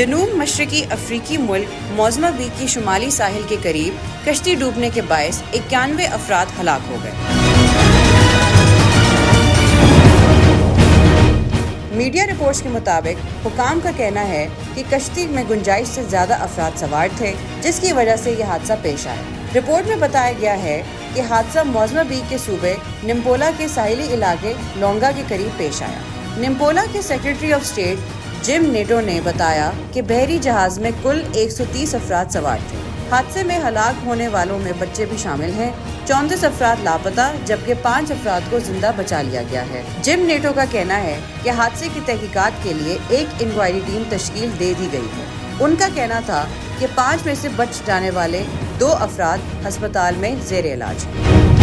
جنوب مشرقی افریقی ملک موزمبیق کی شمالی ساحل کے قریب کشتی ڈوبنے کے باعث 91 افراد ہلاک ہو گئے۔ میڈیا رپورٹس کے مطابق حکام کا کہنا ہے کہ کشتی میں گنجائش سے زیادہ افراد سوار تھے، جس کی وجہ سے یہ حادثہ پیش آیا۔ رپورٹ میں بتایا گیا ہے کہ حادثہ موزمبیق کے صوبے نمپولا کے ساحلی علاقے لونگا کے قریب پیش آیا۔ نمپولا کے سیکرٹری آف اسٹیٹ جم نیٹو نے بتایا کہ بحری جہاز میں کل 130 افراد سوار تھے۔ حادثے میں ہلاک ہونے والوں میں بچے بھی شامل ہیں۔ 34 افراد لاپتہ جبکہ 5 افراد کو زندہ بچا لیا گیا ہے۔ جم نیٹو کا کہنا ہے کہ حادثے کی تحقیقات کے لیے ایک انکوائری ٹیم تشکیل دے دی گئی ہے۔ ان کا کہنا تھا کہ 5 میں سے بچ جانے والے 2 افراد ہسپتال میں زیر علاج ہیں۔